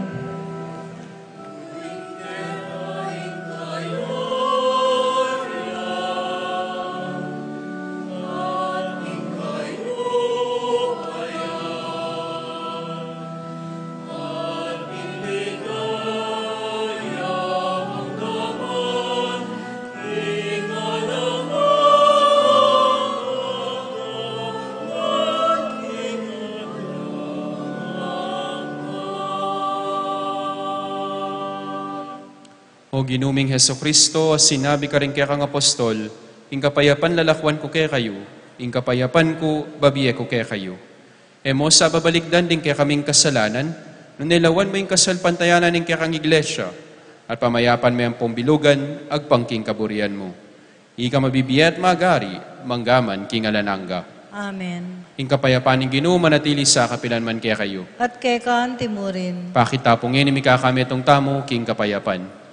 E: O ginuming Heso-Kristo, sinabi ka rin kaya kang apostol, ing kapayapan lalakwan ko kaya kayo, ing kapayapan ko babiye ko kaya kayo. E mo sa babalikdan din kaya kaming kasalanan, nung nilawan mo yung kasalpantayanan ng kaya kang iglesia, at pamayapan mo yung pumbilugan, agpangking kaburian mo. Ika mabibiya at magari, manggaman king alananga.
C: Amen.
E: Ing kapayapan ng Ginoo manatili sa kapilanman kaya kayo.
C: At keka antimurin.
E: Pakitapong enimi kakami itong tamo, king kapayapan.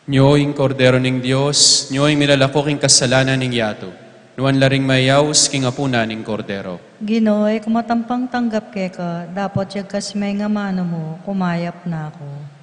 E: Nyoing kordero ning Dios, nyoing milalako king kasalanan ning yato. Nuan laring mayaws king apuna ning kordero.
C: Ginooy, kumatampang tanggap keka, dapat yagkas may nga mano mo, kumayap na ako.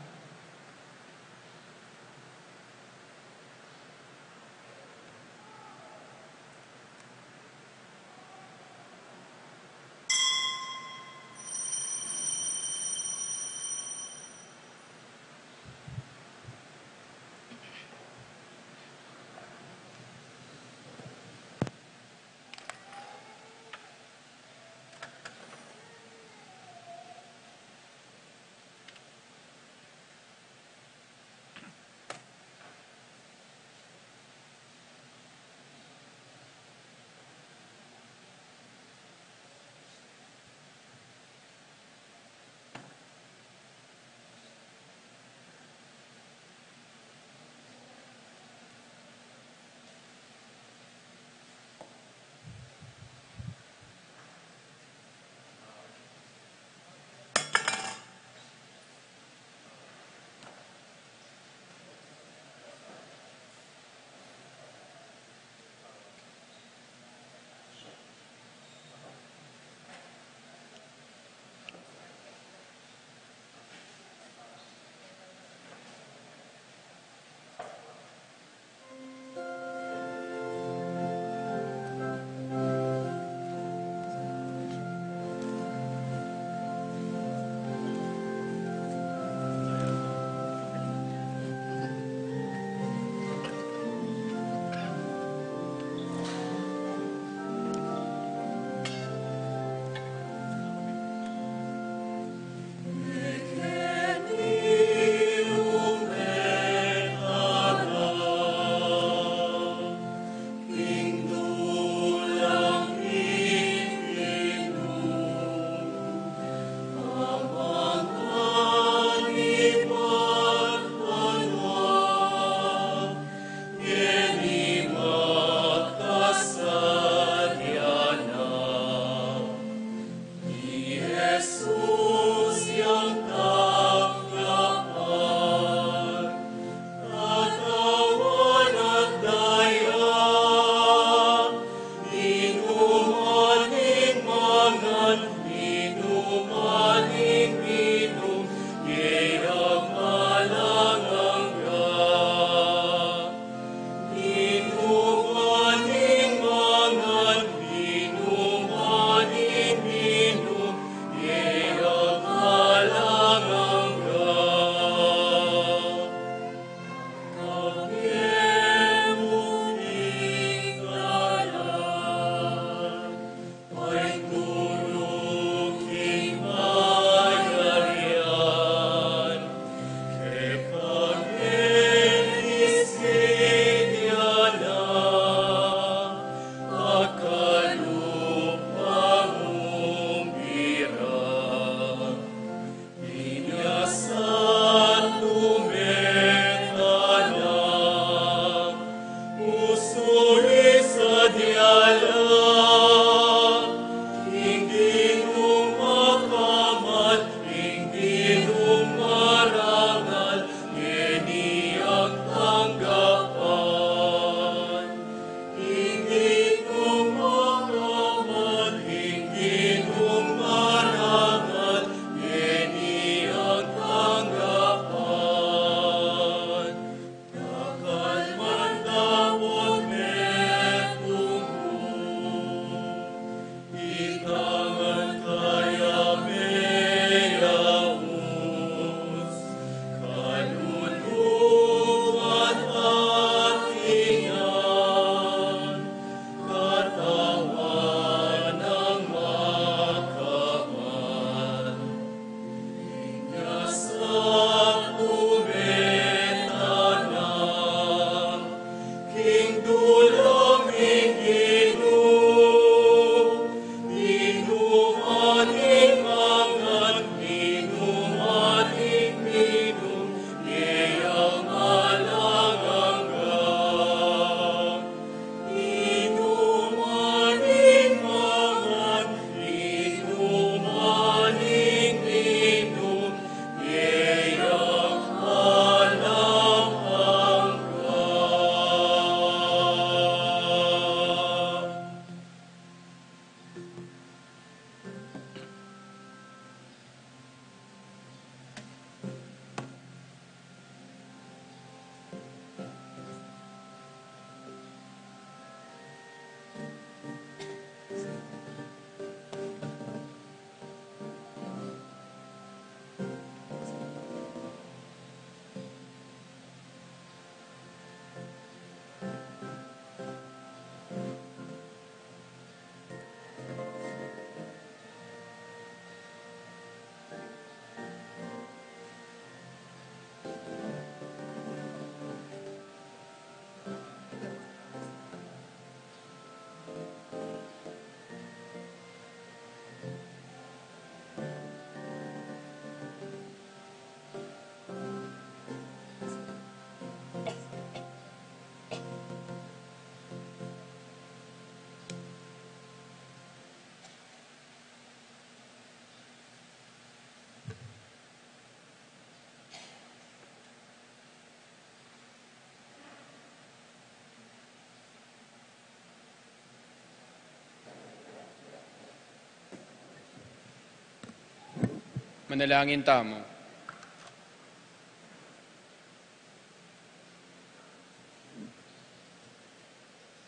E: Manalangin tamo.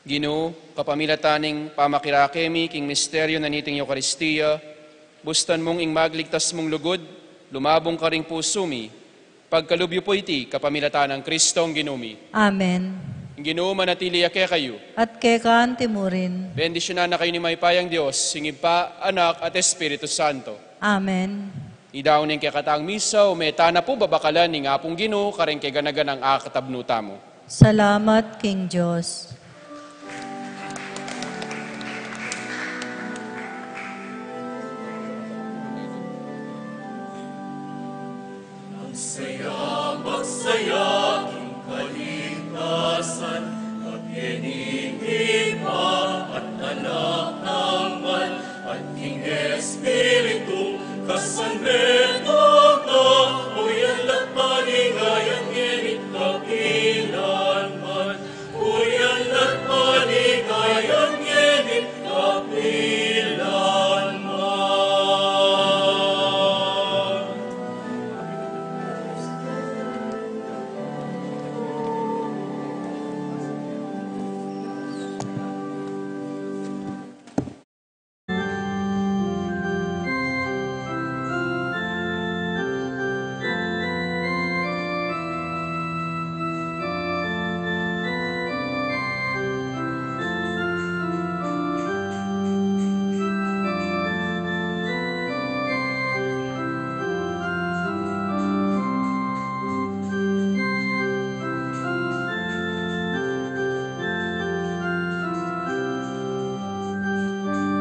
E: Ginoo, kapamilataning pamakirakemi king misteryo na niting Eucharistia, bustan mong ing magligtas mong lugod, lumabong ka ring pusumi, pagkalubyo po iti kapamilatan ng Kristong ginumi.
C: Amen.
E: Ginoo, manatili ake kayo.
C: At kay kaan timurin.
E: Bendisyonan na kayo ni Maypayang Diyos, singib pa, Anak at Espiritu Santo.
C: Amen.
E: Idaw ning kakatang misa, umeta na po babakalan ni nga pong Ginoo, karing kay ganagan ang akatabnuta mo.
C: Salamat, King Diyos.
D: Saya magsaya king kaligtasan, at iningipa at anak naman, at king Espiritu kasanay.